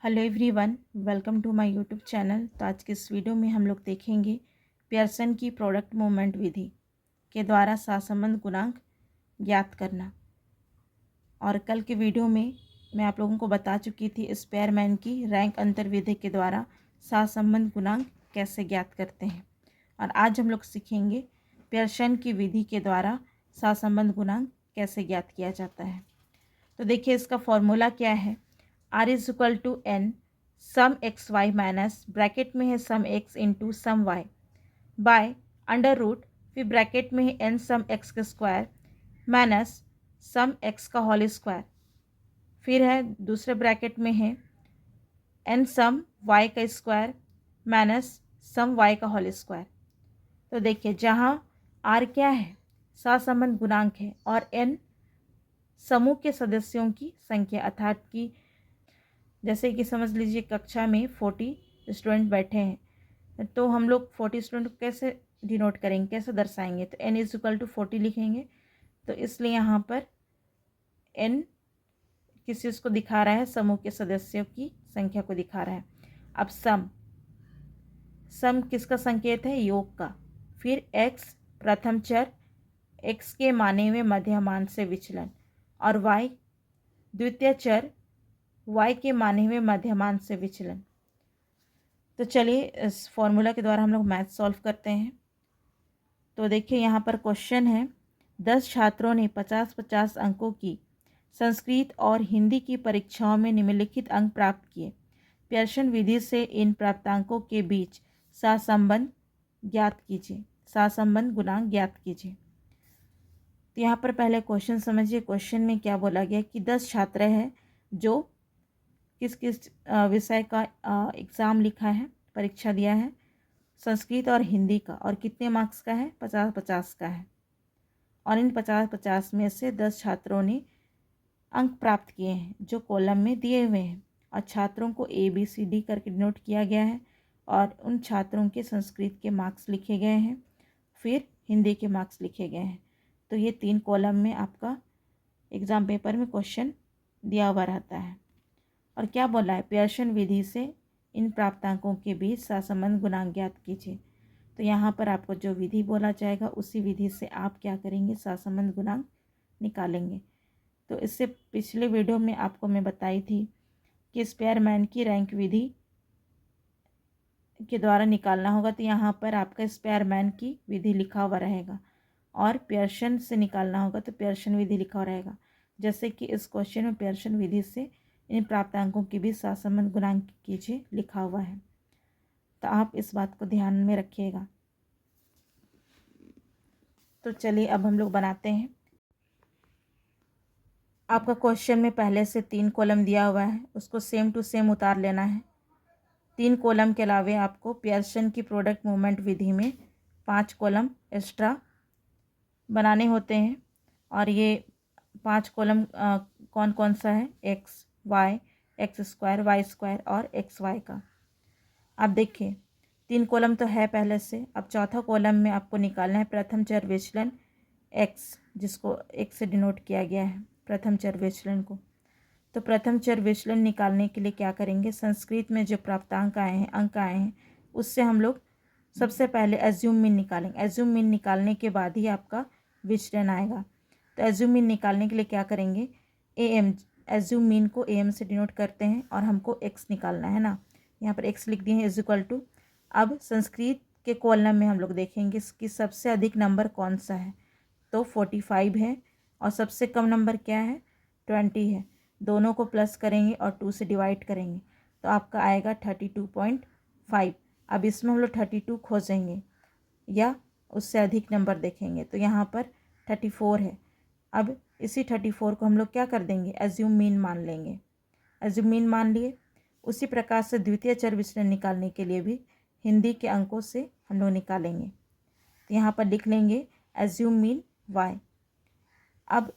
Hello everyone, welcome to my YouTube channel. तो आज के इस वीडियो में हम लोग देखेंगे पियर्सन की प्रोडक्ट मूवमेंट विधि के द्वारा सहसंबंध गुणांक ज्ञात करना। और कल के वीडियो में मैं आप लोगों को बता चुकी थी स्पेयरमैन की रैंक अंतर विधि के द्वारा सहसंबंध गुणांक कैसे ज्ञात करते हैं। और आज हम लोग सीखेंगे पियर्सन की विधि के द्वारा सहसंबंध गुणांक कैसे ज्ञात किया जाता है। तो देखिए, इसका फॉर्मूला क्या है। R is equal to n sum x y minus bracket में है sum x into sum y by under root, फिर ब्रैकेट में है एन सम एक्स का स्क्वायर माइनस सम एक्स का होल स्क्वायर, फिर है दूसरे ब्रैकेट में है एन सम वाई का स्क्वायर माइनस सम वाई का होल स्क्वायर। तो देखिए, जहाँ R क्या है, सहसंबंध गुणांक है, और N समूह के सदस्यों की संख्या, अर्थात कि जैसे कि समझ लीजिए कक्षा में 40 स्टूडेंट बैठे हैं, तो हम लोग 40 स्टूडेंट को कैसे डिनोट करेंगे, कैसे दर्शाएंगे। तो n इज इक्वल टू 40 लिखेंगे। तो इसलिए यहाँ पर n किस चीज़ को दिखा रहा है, समूह के सदस्यों की संख्या को दिखा रहा है। अब सम किसका संकेत है, योग का। फिर x प्रथम चर, x के माने हुए मध्यमान से विचलन, और y द्वितीय चर, y के माने हुए मध्यमान से विचलन। तो चलिए इस फॉर्मूला के द्वारा हम लोग मैथ सॉल्व करते हैं। तो देखिए, यहाँ पर क्वेश्चन है, 10 छात्रों ने 50-50 अंकों की संस्कृत और हिंदी की परीक्षाओं में निम्नलिखित अंक प्राप्त किए। पियर्सन विधि से इन प्राप्तांकों के बीच सहसंबंध ज्ञात कीजिए, सहसंबंध गुणांक ज्ञात कीजिए। तो यहाँ पर पहले क्वेश्चन समझिए। क्वेश्चन में क्या बोला गया कि 10 छात्र हैं जो किस किस विषय का एग्ज़ाम लिखा है, परीक्षा दिया है, संस्कृत और हिंदी का, और कितने मार्क्स का है, 50-50 का है। और इन 50-50 में से 10 छात्रों ने अंक प्राप्त किए हैं जो कॉलम में दिए हुए हैं, और छात्रों को ABCD करके डिनोट किया गया है, और उन छात्रों के संस्कृत के मार्क्स लिखे गए हैं, फिर हिंदी के मार्क्स लिखे गए हैं। तो ये 3 कॉलम में आपका एग्ज़ाम पेपर में क्वेश्चन दिया हुआ रहता है। और क्या बोला है, पियर्सन विधि से इन प्राप्तांकों के बीच सहसंबंध गुणांक ज्ञात कीजिए। तो यहाँ पर आपको जो विधि बोला जाएगा उसी विधि से आप क्या करेंगे, सहसंबंध गुणांक निकालेंगे। तो इससे पिछले वीडियो में आपको मैं बताई थी कि स्पेयरमैन की रैंक विधि के द्वारा निकालना होगा। तो यहाँ पर आपका स्पेयरमैन की विधि लिखा हुआ रहेगा, और पियर्सन से निकालना होगा तो पियर्सन विधि लिखा हुआ रहेगा। जैसे कि इस क्वेश्चन में पियर्सन विधि से इन प्राप्तांकों के बीच सहसंबंध गुणांक कीजिए लिखा हुआ है। तो आप इस बात को ध्यान में रखिएगा। तो चलिए अब हम लोग बनाते हैं। आपका क्वेश्चन में पहले से 3 कॉलम दिया हुआ है, उसको सेम टू सेम उतार लेना है। 3 कॉलम के अलावे आपको पियर्सन की प्रोडक्ट मूवमेंट विधि में 5 कॉलम एक्स्ट्रा बनाने होते हैं। और ये 5 कॉलम कौन कौन सा है, x y, x square, y square और एक्स वाई का। अब देखिए, 3 कॉलम तो है पहले से। अब चौथा कॉलम में आपको निकालना है प्रथम चर विचलन एक्स, जिसको एक्स से डिनोट किया गया है, प्रथम चर विचलन को। तो प्रथम चर विचलन निकालने के लिए क्या करेंगे, संस्कृत में जो प्राप्तांक आए हैं, अंक आए हैं, उससे हम लोग सबसे पहले एज्यूम मीन निकालेंगे। एज्यूम मीन निकालने के बाद ही आपका विचलन आएगा। तो एज्यूम मीन निकालने के लिए क्या करेंगे, AM, एज्यूम मीन को AM से डिनोट करते हैं, और हमको x निकालना है ना, यहाँ पर x लिख दिए हैं इज इक्वल टू। अब संस्कृत के कॉलम में हम लोग देखेंगे कि सबसे अधिक नंबर कौन सा है। तो 45 है, और सबसे कम नंबर क्या है, 20 है। दोनों को प्लस करेंगे और 2 से डिवाइड करेंगे, तो आपका आएगा 32.5। अब इसमें हम लोग 32 खोजेंगे या उससे अधिक नंबर देखेंगे। तो यहाँ पर 34 है। अब इसी 34 को हम लोग क्या कर देंगे, एज्यूम मीन मान लेंगे। एज्यूम मीन मान लिए। उसी प्रकार से द्वितीय चर विचलन निकालने के लिए भी हिंदी के अंकों से हम लोग निकालेंगे। तो यहाँ पर लिख लेंगे एज्यूम मीन y। अब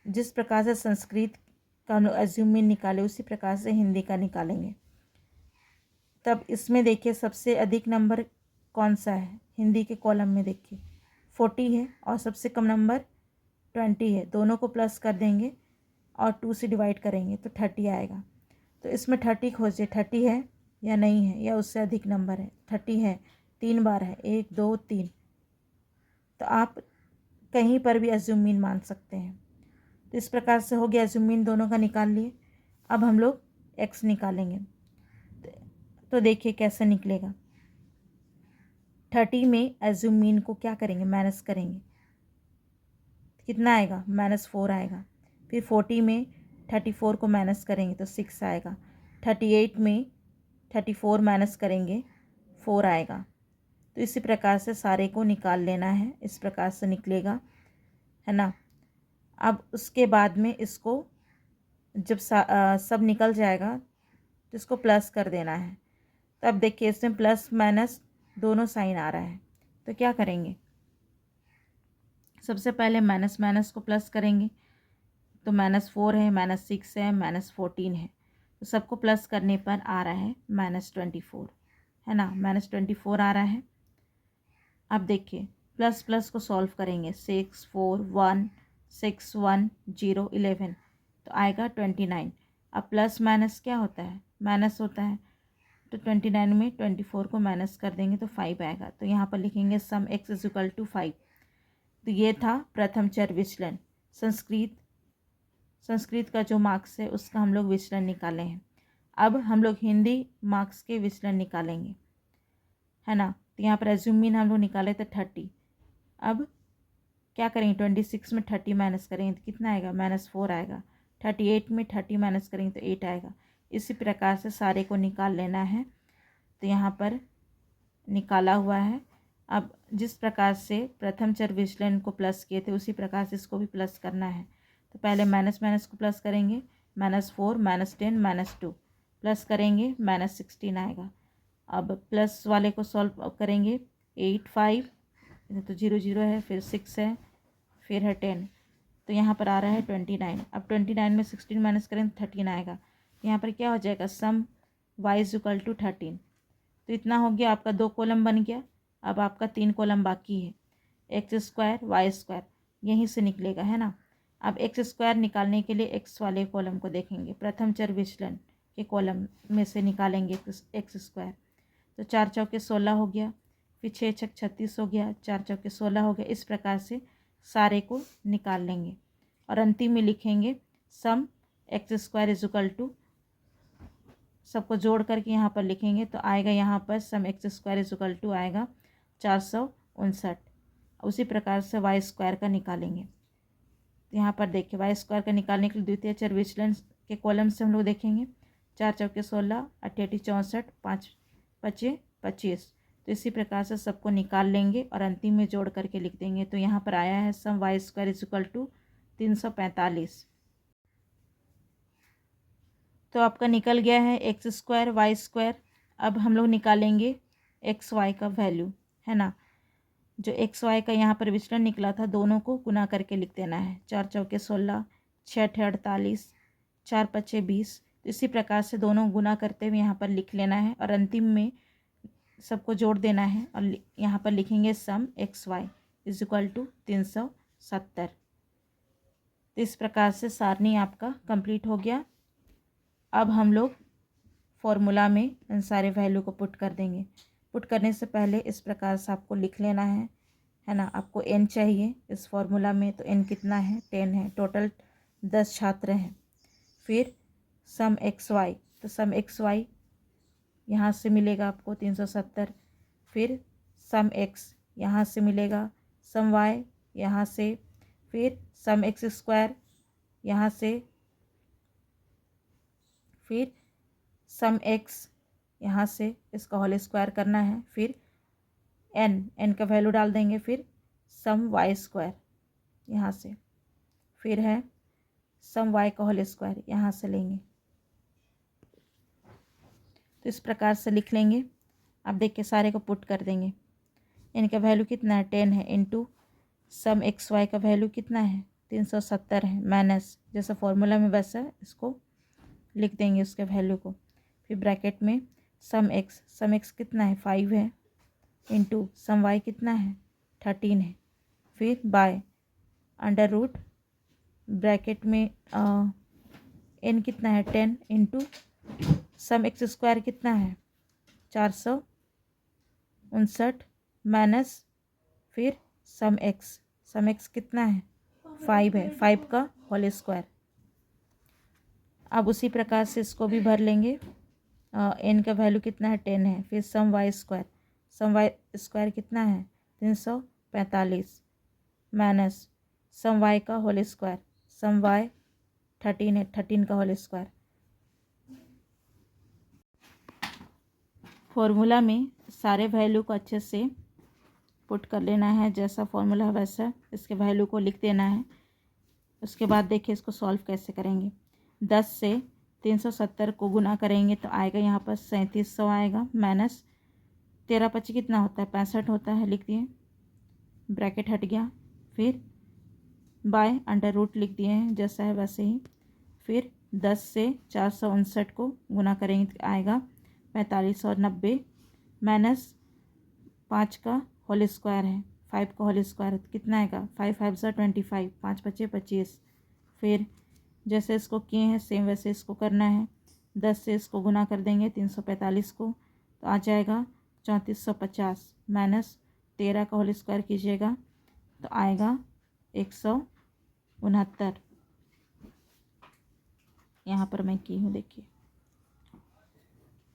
जिस प्रकार से संस्कृत का एज्यूम मीन निकाले, उसी प्रकार से हिंदी का निकालेंगे। तब इसमें देखिए सबसे अधिक नंबर कौन सा है, हिंदी के कॉलम में देखिए 40 है, और सबसे कम नंबर 20 है। दोनों को प्लस कर देंगे और 2 से डिवाइड करेंगे तो 30 आएगा। तो इसमें 30 खोजिए, 30 है या नहीं है, या उससे अधिक नंबर है। 30 है, 3 बार है, 1 2 3। तो आप कहीं पर भी एज्यूम मीन मान सकते हैं। तो इस प्रकार से हो गया, एज्यूम मीन दोनों का निकाल लिए। अब हम लोग एक्स निकालेंगे। तो देखिए कैसे निकलेगा। 30 में एज्यूम मीन को क्या करेंगे, माइनस करेंगे। कितना आएगा, -4 आएगा। फिर 40 में 34 को माइनस करेंगे तो 6 आएगा। 38 में 34 माइनस करेंगे 4 आएगा। तो इसी प्रकार से सारे को निकाल लेना है, इस प्रकार से निकलेगा, है ना। अब उसके बाद में इसको जब सब निकल जाएगा तो इसको प्लस कर देना है। तो अब देखिए इसमें प्लस माइनस दोनों साइन आ रहा है, तो क्या करेंगे, सबसे पहले माइनस माइनस को प्लस करेंगे। तो -4 है, -6 है, -14 है, तो सबको प्लस करने पर आ रहा है -24, है ना। -24 आ रहा है। अब देखिए प्लस प्लस को सॉल्व करेंगे। 6 4 1 6 1 0 11, तो आएगा 29। अब प्लस माइनस क्या होता है, माइनस होता है। तो 29 में 24 को माइनस कर देंगे तो 5 आएगा। तो यहाँ पर लिखेंगे सम x इज इक्वल टू 5। तो ये था प्रथम चर विचलन। संस्कृत का जो मार्क्स है उसका हम लोग विचलन निकाले हैं। अब हम लोग हिंदी मार्क्स के विचलन निकालेंगे, है ना। तो यहाँ पर एज्यूम मीन हम लोग निकाले थे 30। अब क्या करेंगे, 26 में 30 माइनस करेंगे तो कितना आएगा, -4 आएगा। 38 में 30 माइनस करेंगे तो 8 आएगा। इसी प्रकार से सारे को निकाल लेना है। तो यहाँ पर निकाला हुआ है। अब जिस प्रकार से प्रथम चर विचलन को प्लस किए थे उसी प्रकार से इसको भी प्लस करना है। तो पहले माइनस माइनस को प्लस करेंगे, -4 -10 -2 प्लस करेंगे -16 आएगा। अब प्लस वाले को सॉल्व करेंगे। 8 5 तो 0 0 है, फिर 6 है, फिर है 10, तो यहाँ पर आ रहा है 29। अब 29 में 16 माइनस करें तो 13 आएगा। यहाँ पर क्या हो जाएगा, सम y इज इक्वल टू 13। तो इतना हो गया, आपका 2 कॉलम बन गया। अब आपका 3 कॉलम बाकी है। x² y² यहीं से निकलेगा, है ना। अब x² निकालने के लिए x वाले कॉलम को देखेंगे। प्रथम चर विचलन के कॉलम में से निकालेंगे x²। तो 4 चौके 16 हो गया, फिर 6 छक 36 हो गया, 4 चौके 16 हो गया। इस प्रकार से सारे को निकाल लेंगे और अंतिम में लिखेंगे सम x² इज इक्वल टू, सबको जोड़ करके यहाँ पर लिखेंगे तो आएगा यहाँ पर सम x² इज इक्वल टू आएगा 459। उसी प्रकार से y² का निकालेंगे। तो यहाँ पर देखिए y² का निकालने के लिए द्वितीय चर विचलन के कॉलम से हम लोग देखेंगे। 4 चौके 16, 88 64, 5 25 25। तो इसी प्रकार से सबको निकाल लेंगे और अंतिम में जोड़ करके लिख देंगे। तो यहाँ पर आया है सम y² इज इक्वल टू 345। तो आपका निकल गया है x² y²। अब हम लोग निकालेंगे xy का वैल्यू, है ना। जो xy का यहाँ पर विचलन निकला था दोनों को गुना करके लिख देना है। 4 चौके 16, 6 48, 4 5 20। तो इसी प्रकार से दोनों गुना करते हुए यहाँ पर लिख लेना है और अंतिम में सबको जोड़ देना है और यहाँ पर लिखेंगे सम xy इज इक्वल टू 370। तो इस प्रकार से सारणी आपका कंप्लीट हो गया। अब हम लोग फॉर्मूला में इन सारे वैल्यू को पुट कर देंगे। पुट करने से पहले इस प्रकार से आपको लिख लेना है ना। आपको n चाहिए इस फॉर्मूला में, तो n कितना है, 10 है। टोटल 10 छात्र हैं। फिर सम xy, तो सम xy यहाँ से मिलेगा आपको 370। फिर सम x यहाँ से मिलेगा, सम y यहाँ से, फिर सम x² यहाँ से, फिर सम x यहाँ से, इसका होल स्क्वायर करना है। फिर n का वैल्यू डाल देंगे। फिर सम y² यहाँ से, फिर है सम y का होल स्क्वायर यहाँ से लेंगे। तो इस प्रकार से लिख लेंगे। अब देखिए सारे को पुट कर देंगे। इनका वैल्यू कितना है, 10 है, इनटू सम xy का वैल्यू कितना है, 370 है, माइनस जैसा फॉर्मूला में वैसा इसको लिख देंगे उसके वैल्यू को। फिर ब्रैकेट में सम x कितना है, 5 है, इनटू सम y कितना है, 13 है। फिर बाय अंडर रूट ब्रैकेट में n कितना है, 10 इंटू सम एक्स स्क्वायर कितना है 459 माइनस फिर सम एक्स कितना है 5 है, 5 का होल स्क्वायर। अब उसी प्रकार से इसको भी भर लेंगे। एन का वैल्यू कितना है 10 है, फिर सम वाई स्क्वायर कितना है 345 माइनस सम वाई का होल स्क्वायर, सम वाई 13 है, 13 का होल स्क्वायर। फॉर्मूला में सारे वैल्यू को अच्छे से पुट कर लेना है, जैसा फॉर्मूला है वैसा इसके वैल्यू को लिख देना है। उसके बाद देखिए इसको सॉल्व कैसे करेंगे। 10 से 370 को गुना करेंगे तो आएगा यहाँ पर 3700 आएगा, माइनस 13×5 कितना होता है 65 होता है, लिख दिए, ब्रैकेट हट गया, फिर बाय अंडर रूट लिख दिए हैं जैसा है वैसे ही। फिर 10 से 459 को गुना करेंगे तो आएगा 4590 माइनस 5 का होल स्क्वायर है, 5 का होल स्क्वायर कितना आएगा 5 5 सा 25, 5 5 25। फिर जैसे इसको किए हैं सेम वैसे इसको करना है। 10 से इसको गुना कर देंगे 345 को तो आ जाएगा 3450 माइनस 13 का होल स्क्वायर कीजिएगा तो आएगा 169। यहाँ पर मैं की हूँ देखिए।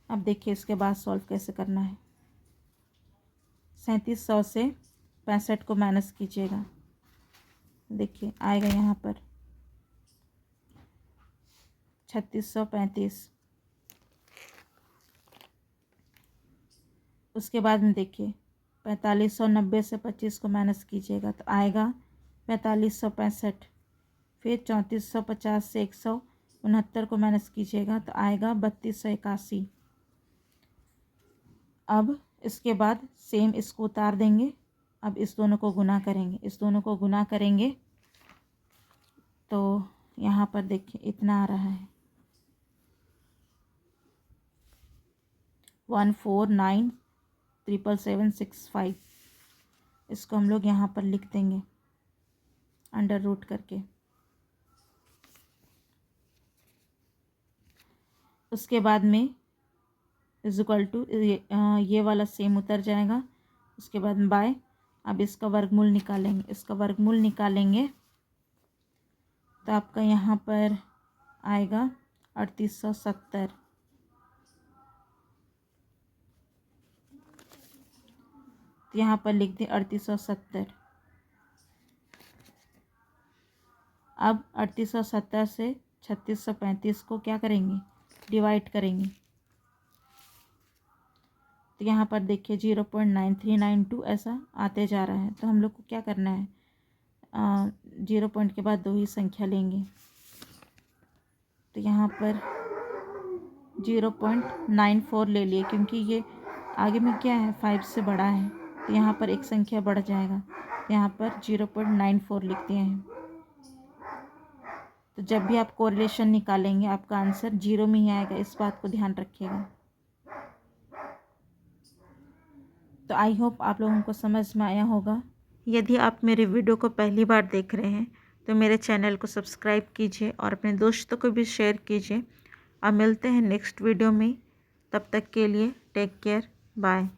अब देखिए इसके बाद सॉल्व कैसे करना है। 3700 से 65 को माइनस कीजिएगा, देखिए आएगा यहाँ पर 3635। उसके बाद में देखिए 4590 से 25 को माइनस कीजिएगा तो आएगा 4565। फिर 3450 से 169 को माइनस कीजिएगा तो आएगा 3281। अब इसके बाद सेम इसको उतार देंगे। अब इस दोनों को गुना करेंगे, तो यहाँ पर देखिए इतना आ रहा है 149,77765। इसको हम लोग यहाँ पर लिख देंगे अंडर रूट करके। उसके बाद में इज इक्वल टू ये वाला सेम उतर जाएगा। उसके बाद बाय, अब इसका वर्गमूल निकालेंगे, तो आपका यहाँ पर आएगा 3870। तो यहाँ पर लिख दें 3870। अब 3870 से 3635 को क्या करेंगे डिवाइड करेंगे, तो यहाँ पर देखिए 0.9392 ऐसा आते जा रहा है। तो हम लोग को क्या करना है 0 पॉइंट के बाद 2 ही संख्या लेंगे, तो यहाँ पर 0.94 ले लिए, क्योंकि ये आगे में क्या है 5 से बड़ा है, तो यहाँ पर एक संख्या बढ़ जाएगा, यहाँ पर 0.94 लिख दिए हैं। तो जब भी आप कोरिलेशन निकालेंगे आपका आंसर 0 में ही आएगा, इस बात को ध्यान रखिएगा। तो आई होप आप लोगों को समझ में आया होगा। यदि आप मेरे वीडियो को पहली बार देख रहे हैं तो मेरे चैनल को सब्सक्राइब कीजिए और अपने दोस्तों को भी शेयर कीजिए। अब मिलते हैं नेक्स्ट वीडियो में, तब तक के लिए टेक केयर, बाय।